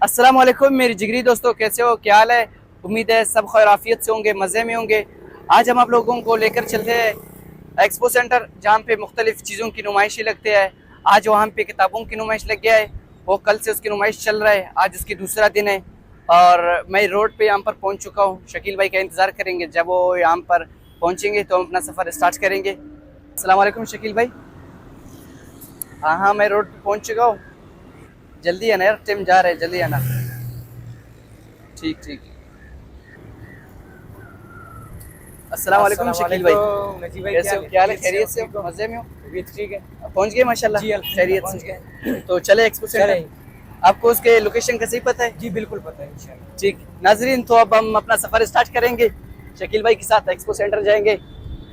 अस्सलाम वालेकुम मेरी जिगरी दोस्तों, कैसे हो? क्या हाल है? उम्मीद है सब खैर आफियत से होंगे, मज़े में होंगे। आज हम आप लोगों को लेकर चलते हैं एक्सपो सेंटर, जहाँ पे मुख्तलिफ चीज़ों की नुमाइशें लगते हैं। आज वहाँ पे किताबों की नुमाइश लग गया है, वो कल से उसकी नुमाइश चल रहा है। आज उसकी दूसरा दिन है और मैं रोड पे यहाँ पर पहुँच चुका हूँ। शकील भाई का इंतज़ार करेंगे, जब वो यहाँ पर पहुँचेंगे तो हम अपना सफ़र स्टार्ट करेंगे। अस्सलाम वालेकुम शकील भाई। हाँ, मैं रोड पे पहुँच चुका हूँ। जल्दी आना यार, टाइम जा रहा है, जल्दी आना। ठीक ठीक। अस्सलाम वालेकुम शकील भाई, नजीब भाई, कैसे हो? क्या हाल है? खैरियत से हो? मज़े में हो? ठीक है। पहुंच गए माशाल्लाह? जी खैरियत पहुंच से। गए। तो चले एक्सपो सेंटर। आपको उसके लोकेशन का सही पता है? जी बिल्कुल पता है इंशाल्लाह। ठीक नाजरीन, तो अब हम अपना सफर स्टार्ट करेंगे। शकील भाई के साथ एक्सपो सेंटर जाएंगे।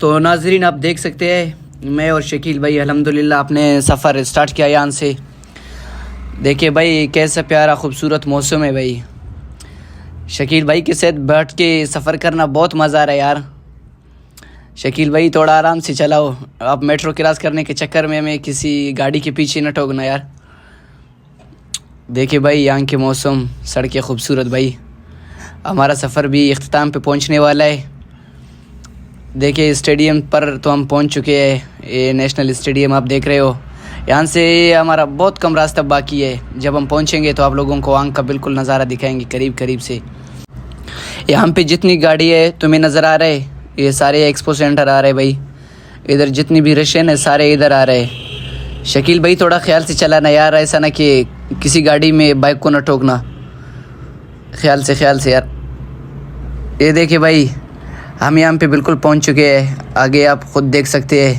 तो नाजरीन, आप देख सकते हैं मैं और शकील भाई अल्हम्दुलिल्लाह अपने सफ़र स्टार्ट किया यहाँ से। देखिए भाई, कैसा प्यारा खूबसूरत मौसम है भाई। शकील भाई के साथ बैठ के सफ़र करना बहुत मज़ा आ रहा है यार। शकील भाई थोड़ा आराम से चलाओ, आप मेट्रो क्रॉस करने के चक्कर में मैं किसी गाड़ी के पीछे न ठोकना यार। देखिए भाई, यहाँ के मौसम, सड़कें खूबसूरत भाई। हमारा सफ़र भी इख्तिताम पे पहुँचने वाला है। देखिए स्टेडियम पर तो हम पहुँच चुके हैं। ये नेशनल स्टेडियम आप देख रहे हो। यहाँ से हमारा बहुत कम रास्ता बाकी है। जब हम पहुँचेंगे तो आप लोगों को आंख का बिल्कुल नज़ारा दिखाएंगे करीब करीब से। यहाँ पे जितनी गाड़ी है तुम्हें नज़र आ रहे, ये सारे एक्सपो सेंटर आ रहे भाई। इधर जितनी भी रशियन है सारे इधर आ रहे। शकील भाई थोड़ा ख्याल से चलाना यार, ऐसा ना कि किसी गाड़ी में बाइक को ना ठोकना। ख्याल से यार। ये देखिए भाई, हम यहाँ पे बिल्कुल पहुँच चुके हैं। आगे आप ख़ुद देख सकते हैं,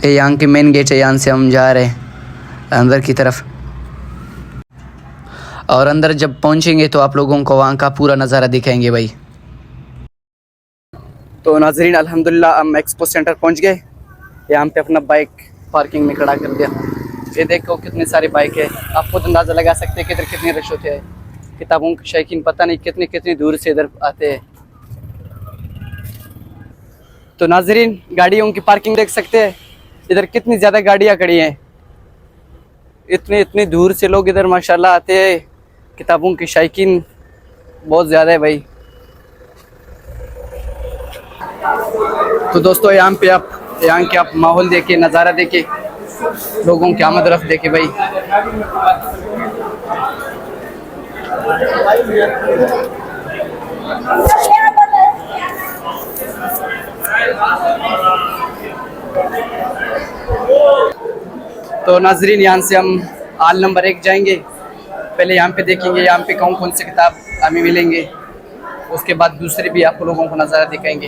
ये यहाँ के मेन गेट है। यहाँ से हम जा रहे हैं अंदर की तरफ, और अंदर जब पहुँचेंगे तो आप लोगों को वहाँ का पूरा नज़ारा दिखाएंगे भाई। तो नाजरीन अल्हम्दुलिल्लाह हम एक्सपो सेंटर पहुँच गए। यहाँ पे अपना बाइक पार्किंग में खड़ा कर दिया। ये देखो कितने सारे बाइक है, आप खुद अंदाज़ा लगा सकते हैं कि इधर कितने रश होते हैं। किताबों के शौकीन पता नहीं कितनी दूर से इधर आते हैं। तो नाजरीन गाड़ियों की पार्किंग देख सकते हैं, इधर कितनी ज़्यादा गाड़ियाँ खड़ी हैं। इतनी दूर से लोग इधर माशाल्लाह आते हैं। किताबों के शौकीन बहुत ज़्यादा है भाई। तो दोस्तों यहाँ के आप माहौल देखे, नज़ारा देखे, लोगों की आमद रफ्त देखे भाई। तो नाजरीन यहाँ से हम हाल नंबर 1 जाएंगे। पहले यहाँ पे देखेंगे यहाँ पे कौन से किताब हमें मिलेंगे, उसके बाद दूसरे भी आप लोगों को नज़ारा दिखाएंगे।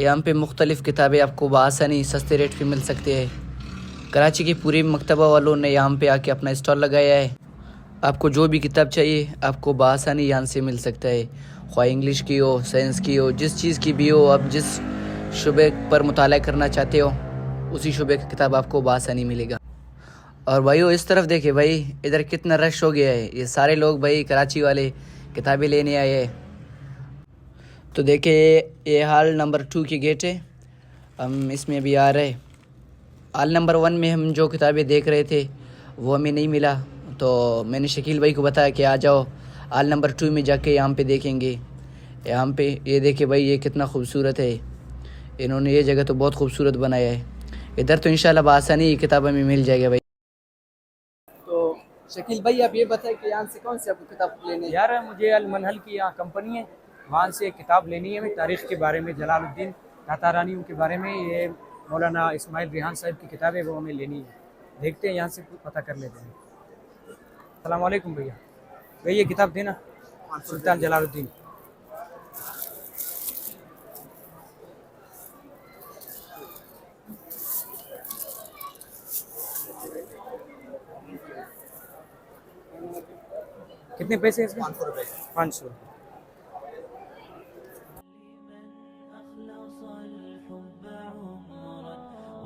यहाँ पे मुख्तलिफ़ किताबें आपको बआसानी सस्ते रेट पे मिल सकते हैं। कराची की पूरी मकतबा वालों ने यहाँ पे आके अपना स्टॉल लगाया है। आपको जो भी किताब चाहिए आपको बआसानी यहाँ से मिल सकता है, ख्वाह इंग्लिश की हो, साइंस की हो, जिस चीज़ की भी हो। आप जिस शुबे पर मुताला करना चाहते हो उसी शुबे की किताब आपको बआसानी मिलेगा। और भाइयों इस तरफ देखिए भाई, इधर कितना रश हो गया है। ये सारे लोग भाई कराची वाले किताबें लेने आए हैं। तो देखिए ये हाल नंबर 2 की गेट है, हम इसमें भी आ रहे। हाल नंबर 1 में हम जो किताबें देख रहे थे वो हमें नहीं मिला, तो मैंने शकील भाई को बताया कि आ जाओ हाल नंबर 2 में जाके यहाँ पे देखेंगे। यहाँ पे ये देखिए भाई, ये कितना खूबसूरत है। इन्होंने ये जगह तो बहुत खूबसूरत बनाया है। इधर तो इंशाल्लाह बआसानी ये किताब हमें मिल जाएगा भाई। तो शकील भाई आप ये बताएं कि यहाँ से कौन सी आपको किताब लेनी है? यार मुझे अल मनहल की यहाँ कंपनी है, वहाँ से एक किताब लेनी है। मैं तारीख़ के बारे में, जलालुद्दीन तातारानियों के बारे में। ये मौलाना इस्माइल रेहान साहब की किताब है, वो हमें लेनी है। देखते हैं, यहाँ से पता कर लेते हैं। अस्सलाम वालेकुम भैया। भैया ये किताब देना, सुल्तान जलालुद्दीन। कितने पैसे इसमें? 500 रुपये। 500।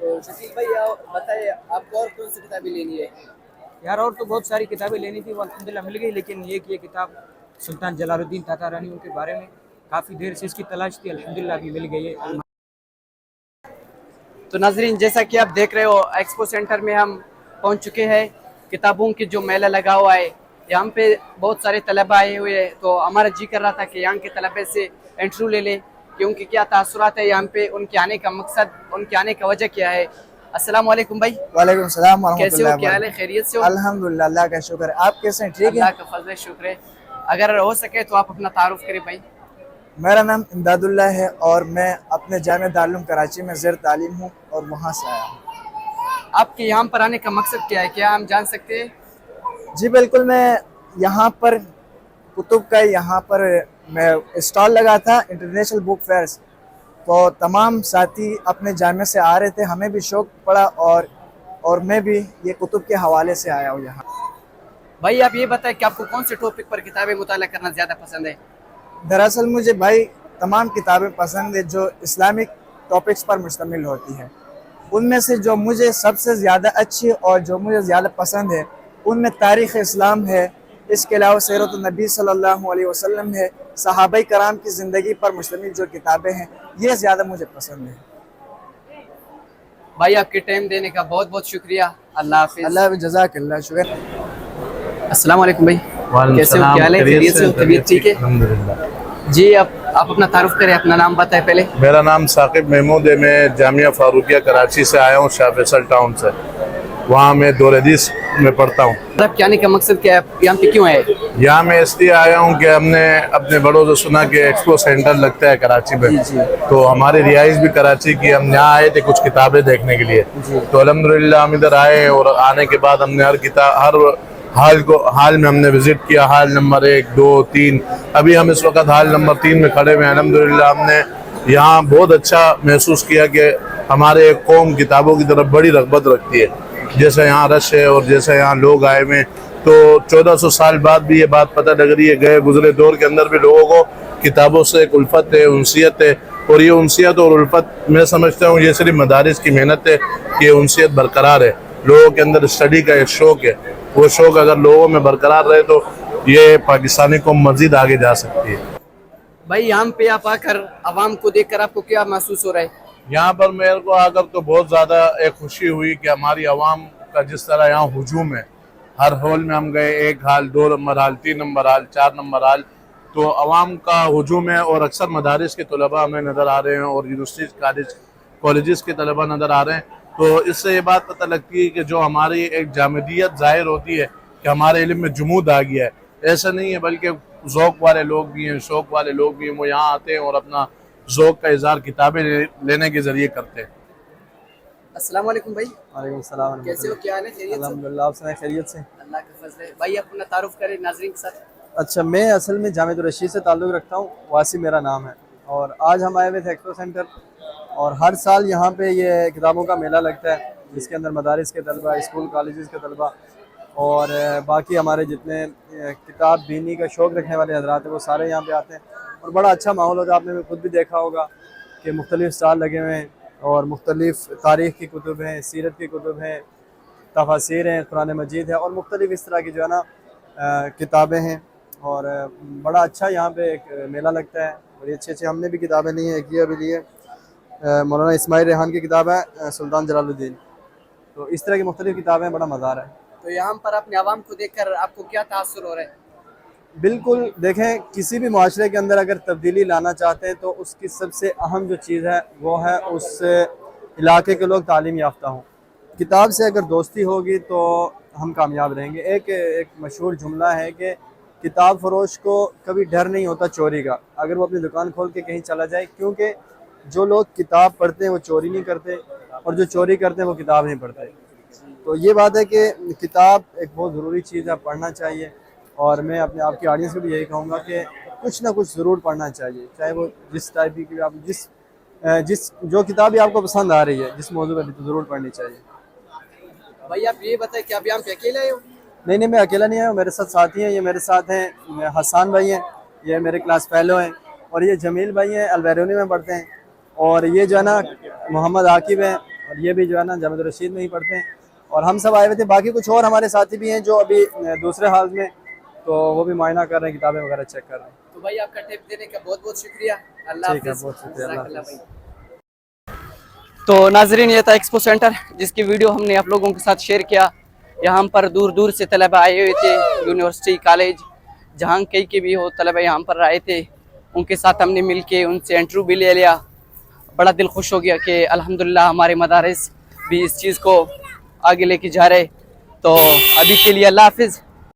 तो शकील भाई बताइए आपको और कौन सी किताबें लेनी है? यार और तो बहुत सारी किताबें लेनी थी, वो अल्हम्दुलिल्लाह मिल गई, लेकिन ये किताब सुल्तान जलालुद्दीन तातारानियों के बारे में काफ़ी देर से इसकी तलाश थी, अल्हम्दुलिल्लाह अभी मिल गई है। तो नाजरीन, जैसा कि आप देख रहे हो, एक्सपो सेंटर में हम पहुंच चुके हैं। किताबों की जो मेला लगा हुआ है, यहाँ पे बहुत सारे तलबा आए हुए हैं। तो हमारा जी कर रहा था कि यहाँ के तलबे से इंटरव्यू ले लें कि उनकी क्या तासुरात है यहाँ पे, उनके आने का मकसद, उनके आने का वजह क्या है। अस्सलाम वालेकुम भाई। वालेकुम सलाम व कैसे हो, रहमतुल्लाह। क्या हाल है, खैरियत से हो? अल्हम्दुलिल्लाह, अल्लाह का शुक्र है। आप कैसे हैं? ठीक अल्लाह है। का फजल शुक्र है। अगर हो सके तो आप अपना तारुफ करें भाई। मेरा नाम इमदादुल्लाह है और मैं अपने जामिया दारुल कराची में ज़ेर तालीम हूँ और वहाँ से आया हूँ। आपके यहाँ पर आने का मकसद क्या है, क्या हम जान सकते हैं? जी बिल्कुल, मैं यहाँ पर कुतुब का यहाँ पर मैं स्टॉल लगा था इंटरनेशनल बुक फेयर्स, तो तमाम साथी अपने जामिया से आ रहे थे, हमें भी शौक़ पड़ा और मैं भी ये कुतुब के हवाले से आया हूँ यहाँ। भाई आप ये बताएं कि आपको कौन से टॉपिक पर किताबें मुताला करना ज़्यादा पसंद है? दरअसल मुझे भाई तमाम किताबें पसंद है जो इस्लामिक टॉपिक्स पर मुश्तमिल होती हैं। उनमें से जो मुझे सबसे ज़्यादा अच्छी और जो मुझे ज़्यादा पसंद है, उनमें तारीख़ इस्लाम है, इसके अलावा सीरत नबी सल्लल्लाहु अलैहि वसल्लम है, सहाबाए कराम की ज़िंदगी पर मुश्तमिल जो किताबें हैं, ये ज़्यादा मुझे पसंद है। भाई आपके टाइम देने का बहुत बहुत शुक्रिया। अल्लाह हाफिज़। अल्लाह जज़ाकल्लाह शुक्र। अस्सलाम वालेकुम भाई। कैसे हो, क्या हाल है, खैरियत से हो, तबीयत ठीक है? अल्हम्दुलिल्लाह। जी आप अपना तारुफ करें, अपना नाम बताएं पहले। मेरा नाम साकिब महमूद है। मैं जामिया फारूकिया कराची से आया हूँ, शाह फैसल टाउन से। वहाँ मैं दौर हदीस में पढ़ता हूँ। आप क्या आने का मकसद क्या है, यहाँ पे क्यों आए? यहाँ मैं इसलिए आया हूँ कि हमने अपने बड़ों से सुना कि एक्सपो सेंटर लगता है कराची में, तो हमारी रिहाइश भी कराची की, हम यहाँ आए थे कुछ किताबें देखने के लिए। तो अल्हम्दुलिल्लाह हम इधर आए और आने के बाद हमने हर हाल में हमने विजिट किया। हाल नंबर 1, 2, 3, अभी हम इस वक्त हाल नंबर 3 में खड़े हुए हैं। अल्हम्दुलिल्लाह हमने यहाँ बहुत अच्छा महसूस किया कि हमारे कौम किताबों की तरफ बड़ी रग़बत रखती है। जैसे यहाँ रश है और जैसे यहाँ लोग आए हुए हैं, तो 1400 साल बाद भी ये बात पता लग रही है, गए गुजरे दौर के अंदर भी लोगों को किताबों से एक उल्फत है, उनसियत है। और ये उनसियत और उल्फत मैं समझता हूँ ये सिर्फ मदारिस की मेहनत है कि ये उनसियत बरकरार है। लोगों के अंदर स्टडी का एक शौक़ है, वो शौक़ अगर लोगों में बरकरार रहे तो ये पाकिस्तानी को मज़ीद आगे जा सकती है। भाई यहाँ पे आप आकर आवाम को देखकर आपको क्या महसूस हो रहा है? यहाँ पर मेरे को आकर तो बहुत ज़्यादा एक खुशी हुई कि हमारी आवाम का जिस तरह यहाँ हुजूम है। हर हॉल में हम गए, 1 हाल, 2 नंबर हाल, 3 नंबर हाल, 4 नंबर हाल, तो आवाम का हुजूम है। और अक्सर मदारिस के तलबा हमें नज़र आ रहे हैं और यूनिवर्सिटीज़ कॉलेजेस के तलबा नज़र आ रहे हैं। तो इससे ये बात पता लगती है कि जो हमारी एक जामदियत ज़ाहिर होती है कि हमारे इल्म में जुमूद आ गया है। ऐसा नहीं है, बल्कि ज़ौक़ वाले लोग भी हैं, शौक़ वाले लोग भी हैं, वो यहाँ आते हैं और अपना ज़ौक़ का इज़हार किताबें लेने के ज़रिए करते हैं। अस्सलाम वालेकुम भाई। वालेकुम सलाम। कैसे हो, क्या हाल है, खैरियत से? अल्हम्दुलिल्लाह, आप सुनाएं खैरियत से? अल्लाह का फजल है। भाई अपना तारुफ करें नाज़रीन के साथ। अच्छा, मैं असल में जामिया रशीद से ताल्लुक़ रखता हूँ, वासी मेरा नाम है, और आज हम आए हुए थे एक्सपो सेंटर। और हर साल यहाँ पे ये किताबों का मेला लगता है, जिसके अंदर मदारिस के तलबा, स्कूल कॉलेजेस के तलबा और बाकी हमारे जितने किताब बीनी का शौक़ रखने वाले हजरात हैं, वो सारे यहाँ पे आते हैं और बड़ा अच्छा माहौल होता है। आपने खुद भी देखा होगा कि मुख्तलिफ़ स्टॉल लगे हुए हैं और मुख्तलिफ़ तारीख़ की कुतुब हैं, सीरत की कुतुब हैं, तफासीर हैं, कुरान मजीद है और मुख्तलिफ़ इस तरह की जो है ना किताबें हैं। और बड़ा अच्छा यहाँ पे एक मेला लगता है, बड़ी अच्छी हमने भी किताबें ली हैं। एक ये अभी ली है मौलाना इस्माइल रेहान की किताब है सुल्तान जलालुद्दीन। तो इस तरह की मुख्तलिफ़ किताबें, बड़ा मज़ा आ रहा है। तो यहाँ पर अपने आवाम को देखकर आपको क्या तासुर हो रहा है? बिल्कुल देखें, किसी भी माशरे के अंदर अगर तब्दीली लाना चाहते हैं तो उसकी सबसे अहम जो चीज़ है वो है उस इलाके के लोग तालीम याफ्ता हों। किताब से अगर दोस्ती होगी तो हम कामयाब रहेंगे। एक मशहूर जुमला है कि किताब फरोश को कभी डर नहीं होता चोरी का, अगर वो अपनी दुकान खोल के कहीं चला जाए, क्योंकि जो लोग किताब पढ़ते हैं वो चोरी नहीं करते और जो चोरी करते हैं वो किताब नहीं पढ़ते। तो ये बात है कि किताब एक बहुत ज़रूरी चीज़ है, पढ़ना चाहिए। और मैं अपने आपकी ऑडियंस को भी यही कहूँगा कि कुछ ना कुछ ज़रूर पढ़ना चाहिए, चाहे वो जिस टाइप की आप जिस जो किताब भी आपको पसंद आ रही है, जिस मौजू पर, तो ज़रूर पढ़नी चाहिए। भाई आप ये बताएं कि आप यहाँ पे अकेले आए हो? नहीं, मैं अकेला नहीं आया, मेरे साथ साथी हैं। ये मेरे साथ हैं हसन भाई हैं, ये मेरे क्लास फेलो हैं, और ये जमील भाई हैं, अलबैरूनी में पढ़ते हैं, और ये जो है ना मोहम्मद आकिब हैं, और ये भी जो है ना जामिया रशीद में ही पढ़ते हैं। और हम सब आए हुए थे, बाकी कुछ और हमारे साथी भी हैं जो अभी दूसरे हाल में, तो वो भी मुआयना कर रहे हैं, किताबें वगैरह चेक कर रहे हैं। तो भाई आपका टिप देने का बहुत बहुत शुक्रिया। अल्लाह ठीक है, हाफिज़। बहुत शुक्रिया, अल्लाह जज़ाकल्लाह हाफिज़। भाई। तो नाजरीन, ये था एक्सपो सेंटर जिसकी वीडियो हमने आप लोगों के साथ शेयर किया। यहाँ पर दूर दूर से तलबा आए हुए थे, यूनिवर्सिटी कॉलेज जहाँ कहीं के भी हो तलबा यहाँ पर आए थे। उनके साथ हमने मिल के उनसे इंटरव्यू भी ले लिया। बड़ा दिल खुश हो गया कि अल्हम्दुलिल्लाह हमारे मदारिस भी इस चीज़ को आगे लेके जा रहे। तो अभी के लिए अल्लाह हाफिज़।